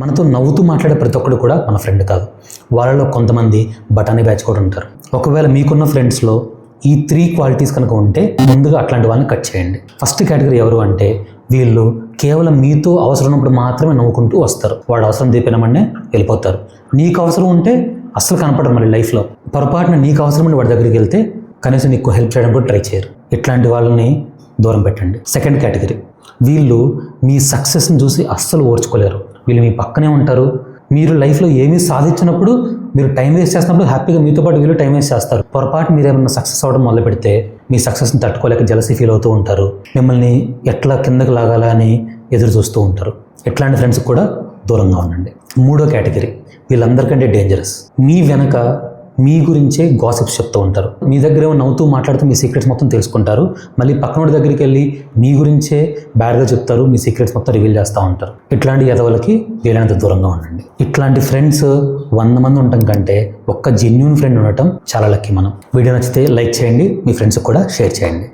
మనతో నవ్వుతూ మాట్లాడే ప్రతి ఒక్కడు కూడా మన ఫ్రెండ్ కాదు. వాళ్ళలో కొంతమంది బఠానీ బ్యాచ్ కూడా ఉంటారు. ఒకవేళ మీకున్న ఫ్రెండ్స్లో ఈ 3 క్వాలిటీస్ కనుక ఉంటే ముందుగా అట్లాంటి వాళ్ళని కట్ చేయండి. ఫస్ట్ కేటగిరీ ఎవరు అంటే వీళ్ళు కేవలం మీతో అవసరం ఉన్నప్పుడు మాత్రమే నవ్వుకుంటూ వస్తారు. వాడు అవసరం తీపినమనే వెళ్ళిపోతారు. నీకు అవసరం ఉంటే అస్సలు కనపడరు మరి లైఫ్లో. పొరపాటున నీకు అవసరం ఉండి వాడి దగ్గరికి వెళ్తే కనీసం నీకు హెల్ప్ చేయడం కూడా ట్రై చేయరు. ఇట్లాంటి వాళ్ళని దూరం పెట్టండి. సెకండ్ కేటగిరీ వీళ్ళు మీ సక్సెస్ని చూసి అస్సలు ఓర్చుకోలేరు. వీళ్ళు మీ పక్కనే ఉంటారు. మీరు లైఫ్లో ఏమీ సాధించినప్పుడు మీరు టైం వేస్ట్ చేస్తున్నప్పుడు హ్యాపీగా మీతో పాటు వీళ్ళు టైం వేస్ట్ చేస్తారు. పొరపాటు మీరు ఏమైనా సక్సెస్ అవ్వడం మొదలు పెడితే మీ సక్సెస్ని తట్టుకోలేక జలసీ ఫీల్ అవుతూ ఉంటారు. మిమ్మల్ని ఎట్లా కిందకి లాగాలా అని ఎదురు చూస్తూ ఉంటారు. ఇట్లాంటి ఫ్రెండ్స్ కూడా దూరంగా ఉండండి. మూడో కేటగిరీ వీళ్ళందరికంటే డేంజరస్. మీ వెనక మీ గురించే గాసిప్స్ చెప్తూ ఉంటారు. మీ దగ్గర ఏమో నవ్వుతూ మాట్లాడుతూ మీ సీక్రెట్స్ మొత్తం తెలుసుకుంటారు. మళ్ళీ పక్కనోడి దగ్గరికి వెళ్ళి మీ గురించే బ్యాడ్గా చెప్తారు. మీ సీక్రెట్స్ మొత్తం రివీల్ చేస్తూ ఉంటారు. ఇట్లాంటి ఎదవలకి వీలైనంత దూరంగా ఉండండి. ఇట్లాంటి ఫ్రెండ్స్ 100 మంది ఉండటం కంటే ఒక్క జెన్యూన్ ఫ్రెండ్ ఉండటం చాలా లక్కీ మనం. వీడియో నచ్చితే లైక్ చేయండి. మీ ఫ్రెండ్స్కి కూడా షేర్ చేయండి.